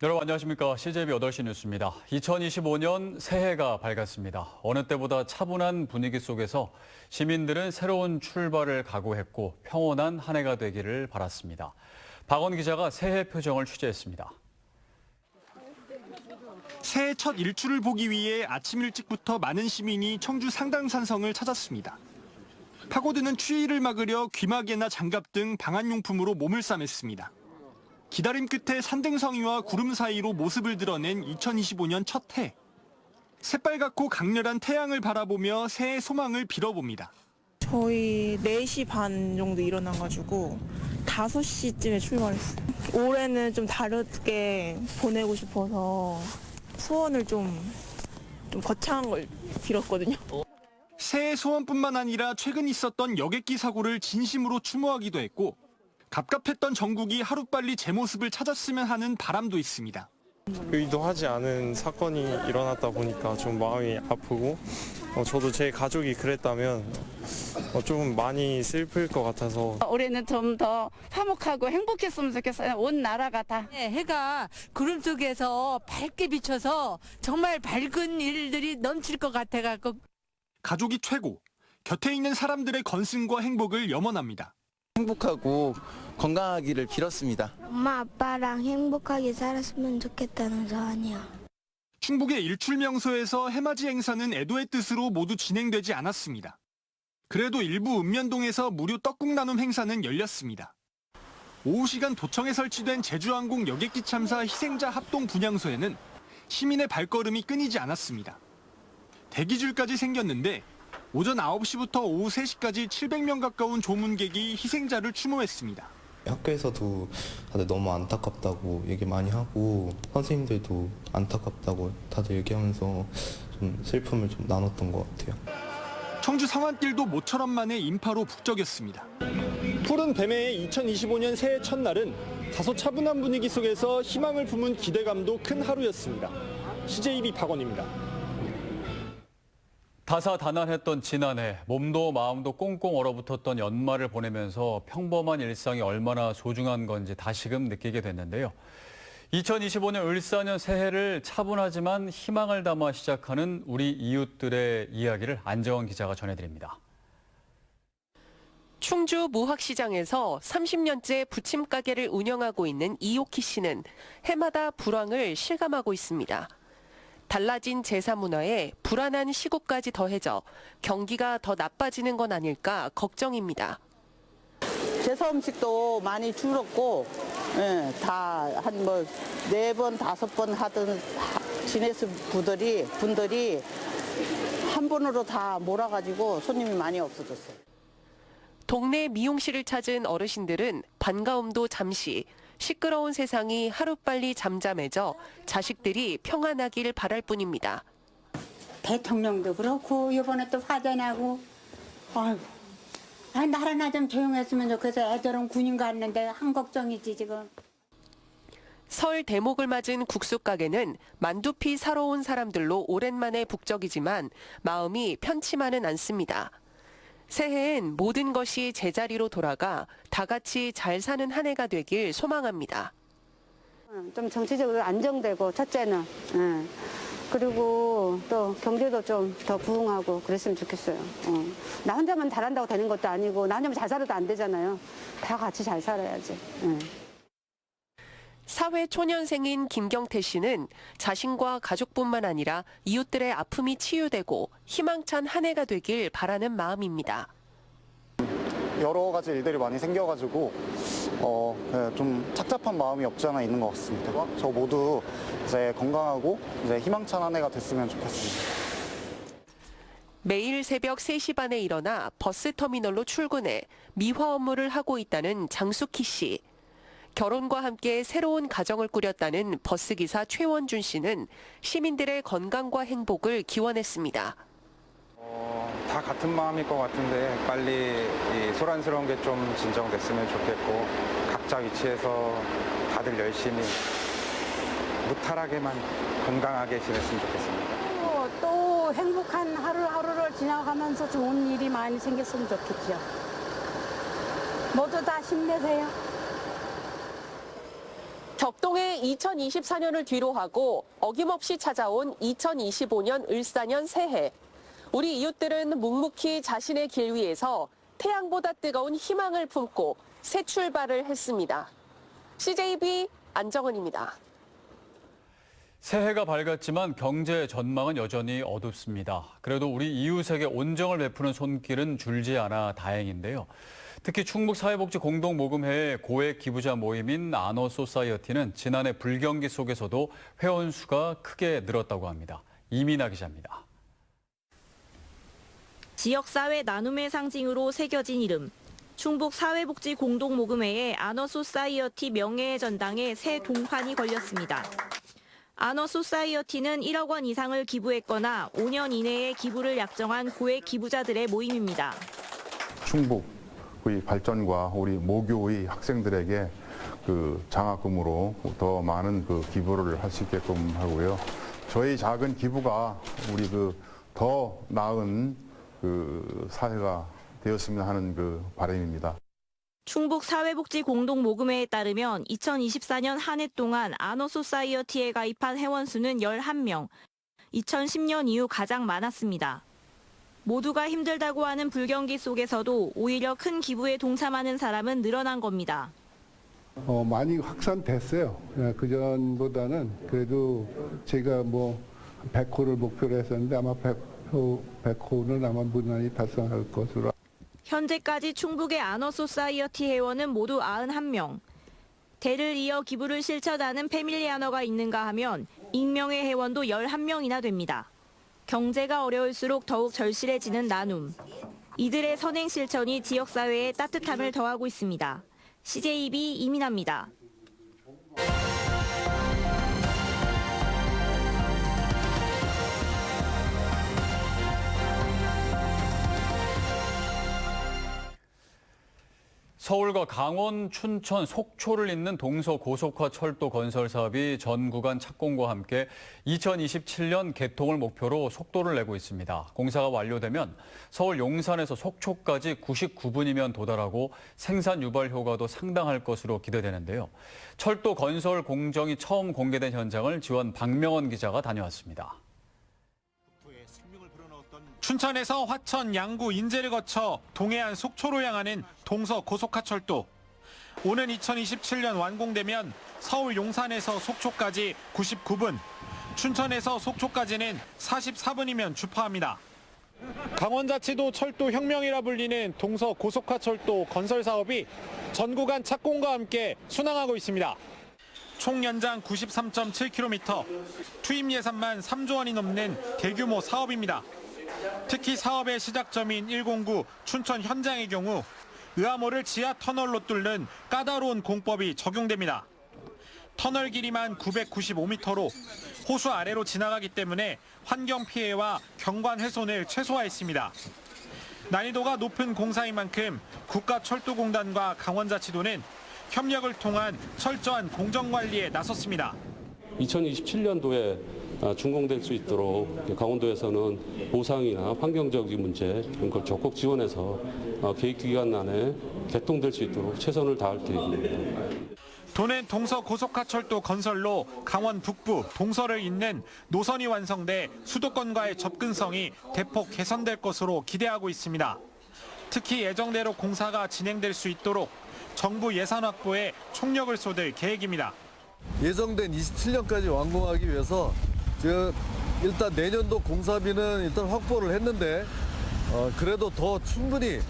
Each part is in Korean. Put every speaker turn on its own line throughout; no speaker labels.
여러분 안녕하십니까. CJB 8시 뉴스입니다. 2025년 새해가 밝았습니다. 어느 때보다 차분한 분위기 속에서 시민들은 새로운 출발을 각오했고 평온한 한 해가 되기를 바랐습니다. 박원 기자가 새해 표정을 취재했습니다.
새해 첫 일출을 보기 위해 아침 일찍부터 많은 시민이 청주 상당산성을 찾았습니다. 파고드는 추위를 막으려 귀마개나 장갑 등 방한용품으로 몸을 싸맸습니다. 기다림 끝에 산등성이와 구름 사이로 모습을 드러낸 2025년 첫 해. 새빨갛고 강렬한 태양을 바라보며 새해 소망을 빌어봅니다.
저희 4시 반 정도 일어나가지고 5시쯤에 출발했어요. 올해는 좀 다르게 보내고 싶어서 소원을 좀 거창한 걸 빌었거든요.
새해 소원뿐만 아니라 최근 있었던 여객기 사고를 진심으로 추모하기도 했고 갑갑했던 전국이 하루빨리 제 모습을 찾았으면 하는 바람도 있습니다.
의도하지 않은 사건이 일어났다 보니까 좀 마음이 아프고 저도 제 가족이 그랬다면 좀 많이 슬플 것 같아서
올해는 좀 더 화목하고 행복했으면 좋겠어요. 온 나라가 다.
네, 해가 구름 속에서 밝게 비춰서 정말 밝은 일들이 넘칠 것 같아갖고
가족이 최고, 곁에 있는 사람들의 건승과 행복을 염원합니다.
행복하고 건강하기를 빌었습니다.
엄마 아빠랑 행복하게 살았으면 좋겠다는 소원이야.
충북의 일출 명소에서 해맞이 행사는 애도의 뜻으로 모두 진행되지 않았습니다. 그래도 일부 읍면동에서 무료 떡국 나눔 행사는 열렸습니다. 오후 시간 도청에 설치된 제주항공 여객기 참사 희생자 합동 분향소에는 시민의 발걸음이 끊이지 않았습니다. 대기줄까지 생겼는데 오전 9시부터 오후 3시까지 700명 가까운 조문객이 희생자를 추모했습니다.
학교에서도 다들 너무 안타깝다고 얘기 많이 하고 선생님들도 안타깝다고 다들 얘기하면서 좀 슬픔을 좀 나눴던 것 같아요.
청주 상완길도 모처럼 만에 인파로 북적였습니다. 푸른 뱀해의 2025년 새해 첫날은 다소 차분한 분위기 속에서 희망을 품은 기대감도 큰 하루였습니다. CJB 박원입니다.
다사다난했던 지난해, 몸도 마음도 꽁꽁 얼어붙었던 연말을 보내면서 평범한 일상이 얼마나 소중한 건지 다시금 느끼게 됐는데요. 2025년 을사년 새해를 차분하지만 희망을 담아 시작하는 우리 이웃들의 이야기를 안재원 기자가 전해드립니다.
충주 무학시장에서 30년째 부침가게를 운영하고 있는 이옥희 씨는 해마다 불황을 실감하고 있습니다. 달라진 제사 문화에 불안한 시국까지 더해져 경기가 더 나빠지는 건 아닐까 걱정입니다.
제사 음식도 많이 줄었고, 다 한 4번, 5번 하던 지네스 분들이 한 번으로 다 몰아가지고 손님이 많이 없어졌어요.
동네 미용실을 찾은 어르신들은 반가움도 잠시, 시끄러운 세상이 하루빨리 잠잠해져 자식들이 평안하길 바랄 뿐입니다.
대통령도 그렇고 이번에 또 화재나고 아이고 나라나 좀 조용했으면 좋겠어. 애들은 군인 갔는데 한 걱정이지 지금.
설 대목을 맞은 국수 가게는 만두피 사러 온 사람들로 오랜만에 북적이지만 마음이 편치만은 않습니다. 새해엔 모든 것이 제자리로 돌아가 다 같이 잘 사는 한 해가 되길 소망합니다.
좀 정치적으로 안정되고 첫째는 그리고 또 경제도 좀 더 부흥하고 그랬으면 좋겠어요. 나 혼자만 잘한다고 되는 것도 아니고 나 혼자만 잘 살아도 안 되잖아요. 다 같이 잘 살아야지.
사회 초년생인 김경태 씨는 자신과 가족뿐만 아니라 이웃들의 아픔이 치유되고 희망찬 한 해가 되길 바라는 마음입니다.
여러 가지 일들이 많이 생겨가지고 좀 착잡한 마음이 없지 않아 있는 것 같습니다. 저 모두 이제 건강하고 이제 희망찬 한 해가 됐으면 좋겠습니다.
매일 새벽 3시 반에 일어나 버스터미널로 출근해 미화 업무를 하고 있다는 장숙희 씨. 결혼과 함께 새로운 가정을 꾸렸다는 버스기사 최원준 씨는 시민들의 건강과 행복을 기원했습니다.
다 같은 마음일 것 같은데 빨리 이 소란스러운 게 좀 진정됐으면 좋겠고 각자 위치에서 다들 열심히 무탈하게만 건강하게 지냈으면 좋겠습니다.
또 행복한 하루하루를 지나가면서 좋은 일이 많이 생겼으면 좋겠죠. 모두 다 힘내세요.
적동의 2024년을 뒤로하고 어김없이 찾아온 2025년 을사년 새해. 우리 이웃들은 묵묵히 자신의 길 위에서 태양보다 뜨거운 희망을 품고 새 출발을 했습니다. CJB 안정은입니다.
새해가 밝았지만 경제 전망은 여전히 어둡습니다. 그래도 우리 이웃에게 온정을 베푸는 손길은 줄지 않아 다행인데요. 특히 충북사회복지 공동모금회의 고액 기부자 모임인 아너소사이어티는 지난해 불경기 속에서도 회원 수가 크게 늘었다고 합니다. 이민아 기자입니다.
지역사회 나눔의 상징으로 새겨진 이름. 충북사회복지 공동모금회의 아너소사이어티 명예의 전당에 새 동판이 걸렸습니다. 아너소사이어티는 1억 원 이상을 기부했거나 5년 이내에 기부를 약정한 고액 기부자들의 모임입니다.
충북의 발전과 우리 모교의 학생들에게 그 장학금으로 더 많은 그 기부를 할 수 있게끔 하고요. 저희 작은 기부가 우리 그 더 나은 그 사회가 되었으면 하는 그 바람입니다.
충북사회복지 공동모금회에 따르면 2024년 한 해 동안 아너소사이어티에 가입한 회원 수는 11명, 2010년 이후 가장 많았습니다. 모두가 힘들다고 하는 불경기 속에서도 오히려 큰 기부에 동참하는 사람은 늘어난 겁니다.
많이 확산됐어요. 그전보다는 그래도 제가 100호를 목표로 했었는데 아마 100호는 아마 무난히 달성할 것으로.
현재까지 충북의 아너소사이어티 회원은 모두 91명. 대를 이어 기부를 실천하는 패밀리 아너가 있는가 하면 익명의 회원도 11명이나 됩니다. 경제가 어려울수록 더욱 절실해지는 나눔. 이들의 선행 실천이 지역사회에 따뜻함을 더하고 있습니다. CJB 이민아입니다.
서울과 강원, 춘천, 속초를 잇는 동서고속화 철도 건설 사업이 전 구간 착공과 함께 2027년 개통을 목표로 속도를 내고 있습니다. 공사가 완료되면 서울 용산에서 속초까지 99분이면 도달하고 생산 유발 효과도 상당할 것으로 기대되는데요. 철도 건설 공정이 처음 공개된 현장을 지원 박명원 기자가 다녀왔습니다.
춘천에서 화천, 양구, 인제를 거쳐 동해안 속초로 향하는 동서고속화철도. 오는 2027년 완공되면 서울 용산에서 속초까지 99분, 춘천에서 속초까지는 44분이면 주파합니다. 강원자치도 철도 혁명이라 불리는 동서고속화철도 건설 사업이 전 구간 착공과 함께 순항하고 있습니다. 총 연장 93.7km, 투입 예산만 3조 원이 넘는 대규모 사업입니다. 특히 사업의 시작점인 109 춘천 현장의 경우 의암호를 지하 터널로 뚫는 까다로운 공법이 적용됩니다. 터널 길이만 995m로 호수 아래로 지나가기 때문에 환경 피해와 경관 훼손을 최소화했습니다. 난이도가 높은 공사인 만큼 국가철도공단과 강원자치도는 협력을 통한 철저한 공정관리에 나섰습니다.
2027년도에 준공될 수 있도록 강원도에서는 보상이나 환경적인 문제 이런 걸 적극 지원해서 계획 기간 안에 개통될 수 있도록 최선을 다할 계획입니다.
도는 동서고속화철도 건설로 강원 북부, 동서를 잇는 노선이 완성돼 수도권과의 접근성이 대폭 개선될 것으로 기대하고 있습니다. 특히 예정대로 공사가 진행될 수 있도록 정부 예산 확보에 총력을 쏟을 계획입니다.
예정된 27년까지 완공하기 위해서 지금 일단 내년도 공사비는 일단 확보를 했는데 그래도 더 충분히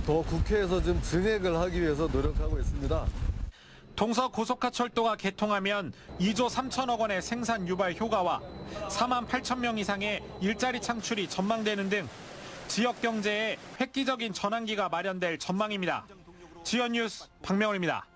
더 국회에서 좀 증액을 하기 위해서 노력하고 있습니다.
동서고속화철도가 개통하면 2조 3천억 원의 생산 유발 효과와 4만 8천 명 이상의 일자리 창출이 전망되는 등 지역 경제에 획기적인 전환기가 마련될 전망입니다. 지연 뉴스 박명훈입니다.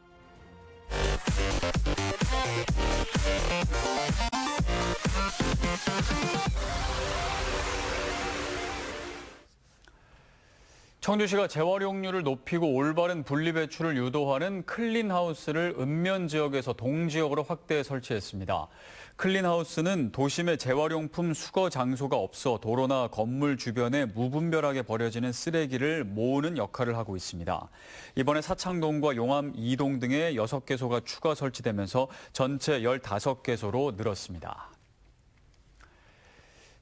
청주시가 재활용률을 높이고 올바른 분리배출을 유도하는 클린하우스를 읍면 지역에서 동지역으로 확대 설치했습니다. 클린하우스는 도심의 재활용품 수거 장소가 없어 도로나 건물 주변에 무분별하게 버려지는 쓰레기를 모으는 역할을 하고 있습니다. 이번에 사창동과 용암 2동 등에 6개소가 추가 설치되면서 전체 15개소로 늘었습니다.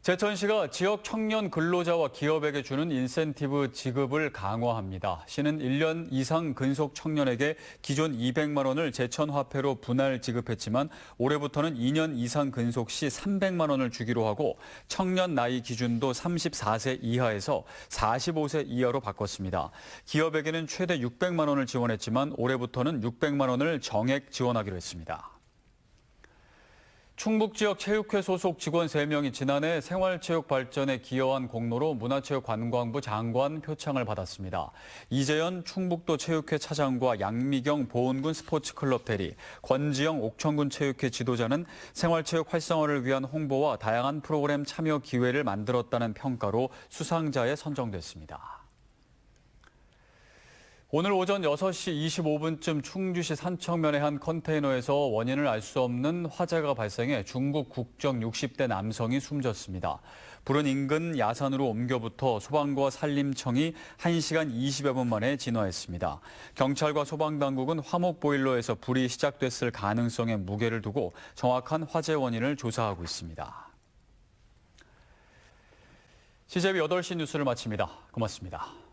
제천시가 지역 청년 근로자와 기업에게 주는 인센티브 지급을 강화합니다. 시는 1년 이상 근속 청년에게 기존 200만 원을 제천화폐로 분할 지급했지만 올해부터는 2년 이상 근속 시 300만 원을 주기로 하고 청년 나이 기준도 34세 이하에서 45세 이하로 바꿨습니다. 기업에게는 최대 600만 원을 지원했지만 올해부터는 600만 원을 정액 지원하기로 했습니다. 충북 지역 체육회 소속 직원 3명이 지난해 생활체육 발전에 기여한 공로로 문화체육관광부 장관 표창을 받았습니다. 이재현 충북도 체육회 차장과 양미경 보은군 스포츠클럽 대리, 권지영 옥천군 체육회 지도자는 생활체육 활성화를 위한 홍보와 다양한 프로그램 참여 기회를 만들었다는 평가로 수상자에 선정됐습니다. 오늘 오전 6시 25분쯤 충주시 산청면의 한 컨테이너에서 원인을 알 수 없는 화재가 발생해 중국 국적 60대 남성이 숨졌습니다. 불은 인근 야산으로 옮겨부터 소방과 산림청이 1시간 20여 분 만에 진화했습니다. 경찰과 소방당국은 화목 보일러에서 불이 시작됐을 가능성에 무게를 두고 정확한 화재 원인을 조사하고 있습니다. CJB 8시 뉴스를 마칩니다. 고맙습니다.